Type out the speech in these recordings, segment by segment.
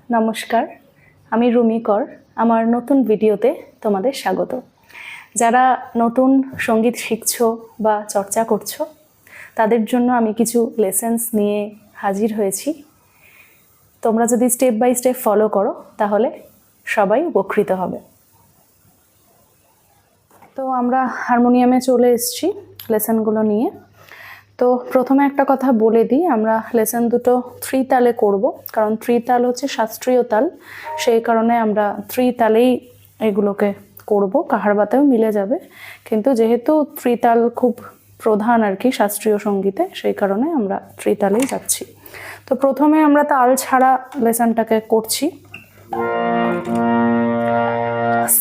নমস্কার, আমি রুমি কর। আমার নতুন ভিডিওতে তোমাদের স্বাগত। যারা নতুন সঙ্গীত শিখছো বা চর্চা করছো তাদের জন্য আমি কিছু লেসেন্স নিয়ে হাজির হয়েছি। তোমরা যদি স্টেপ বাই স্টেপ ফলো করো তাহলে সবাই উপকৃত হবে। তো আমরা হারমোনিয়ামে চলে এসেছি লেসেনগুলো নিয়ে। তো প্রথমে একটা কথা বলে দিই, আমরা লেসেন দুটো 3 তালে করব, কারণ 3 তাল হচ্ছে শাস্ত্রীয় তাল, সেই কারণে আমরা 3 তালেই এগুলোকে করব। কাহারবাতেও মিলে যাবে, কিন্তু যেহেতু 3 তাল খুব প্রধান আর কি শাস্ত্রীয় সঙ্গীতে, সেই কারণে আমরা 3 তালেই যাচ্ছি। তো প্রথমে আমরা তাল ছাড়া লেসেনটাকে করছি।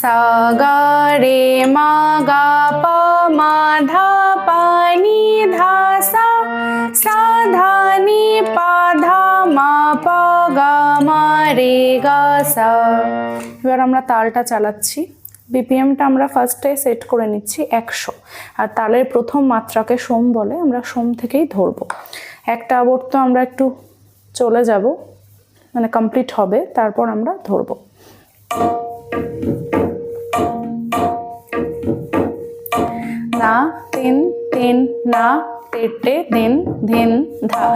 সা গা রে মা গা পা মা ধা পা নি ধা সা, সা ধা নি পা ধা মা পা গা মা রে গা সা। এবার আমরা তালটা চালাচ্ছি। বিপিএমটা আমরা ফার্স্টে সেট করে নিচ্ছি 100, আর তালের প্রথম মাত্রাকে সোম বলে, আমরা সোম থেকেই ধরবো। একটা আবর্ত আমরা একটু চলে যাব, মানে কমপ্লিট হবে, তারপর আমরা ধরবো। না তিন তিন না তে দিন ধিন ধা,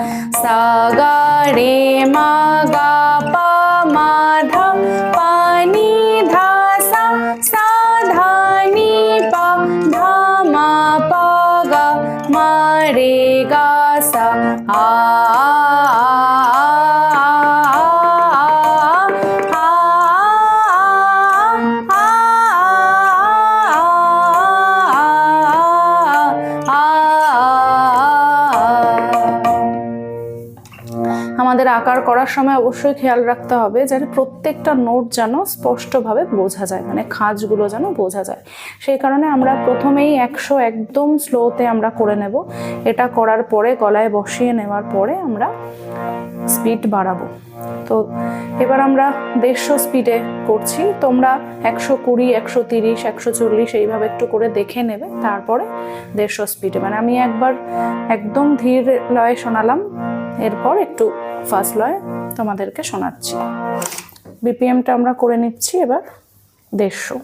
সা গা রে মা গা পা মা ধা পা নি ধা সা, সা ধা নি পা ধা মা পা গা মা রে গা সা। আমাদের আকার করার সময় অবশ্যই খেয়াল রাখতে হবে যেন প্রত্যেকটা নোট যেন স্পষ্টভাবে বোঝা যায়, মানে খাঁজগুলো যেন বোঝা যায়। সেই কারণে আমরা প্রথমেই 100 একদম স্লোতে আমরা করে নেব। এটা করার পরে গলায় বসিয়ে নেওয়ার পরে আমরা স্পিড বাড়াবো। তো এবার আমরা 150 স্পিডে করছি, তোমরা 120, 130, 140 এইভাবে একটু করে দেখে নেবে, তারপরে 150 স্পিডে। মানে আমি একবার একদম ধীর লয়ে শোনালাম, এরপর একটু ফাস্ট লয়ে তোমাদেরকে শোনাচ্ছি। বিপিএমটা আমরা করে নিচ্ছি এবার 150।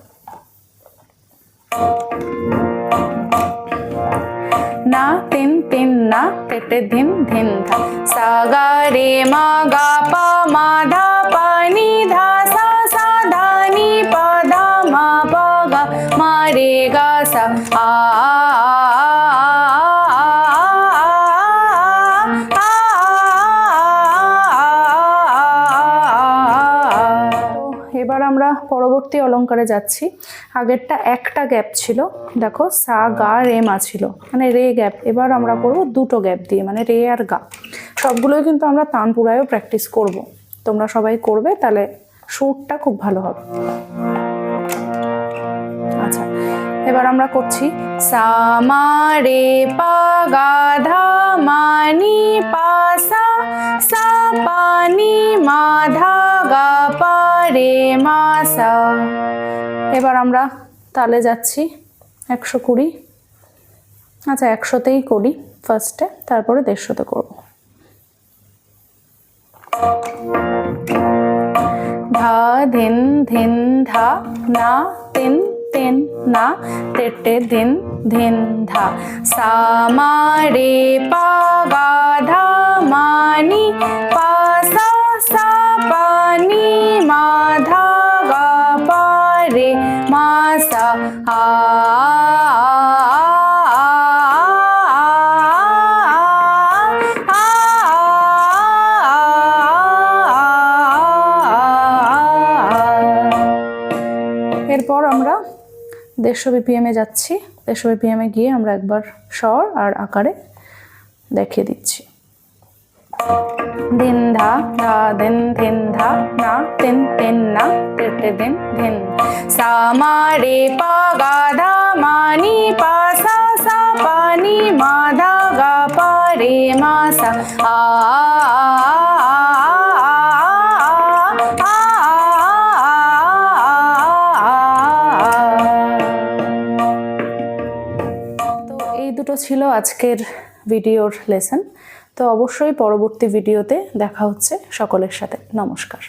না তিন তিন না তে ধিন ধিন ধা, সা গা রে মা গা পা মা ধা পা নি ধা সা, সা ধা নি পা ধা মা পা গা মা রে গা সা। এবার আমরা পরবর্তী অলঙ্কারে যাচ্ছি। আগেরটা একটা গ্যাপ ছিল, দেখো সা গা রে মা ছিল, মানে রে গ্যাপ। এবার আমরা করব দুটো গ্যাপ দিয়ে, মানে রে আর গা। সবগুলোই কিন্তু আমরা তানপুরায়ও প্র্যাকটিস করব, তোমরা সবাই করবে, তাহলে সুরটা খুব ভালো হবে। আচ্ছা, এবার আমরা করছি সা মা রে পা গা ধা মা নি পা সা, সা পা নি মা ধা গা পা রে মা সা। এবার আমরা তালে যাচ্ছি 120। আচ্ছা, 100তেই করি ফার্স্টে, তারপরে 150তে করব। ধা ধিন ধিন ধা, না তিন তিন না তে ধিন ধিন ধা, সা মা রে পা গা ধা মা নি পা সা, সা পা নি মা ধা গা পা রে মা সা। এরপর আমরা 150 বিপিএমে যাচ্ছি। 150 বিপিএমে গিয়ে আমরা একবার স্বর আর আকারে দেখিয়ে দিচ্ছি। দিন ধা ধা দিন ধিন ধা, না তিন তিন না তে দিন ধিন, সা মা রে পা গা ধা মা নি পা সা, সা পা নি মা ধা গা পা রে মা সা। দুটো ছিল আজকের ভিডিওর লেসন। তো অবশ্যই পরবর্তী ভিডিওতে দেখা হচ্ছে সকলের সাথে। নমস্কার।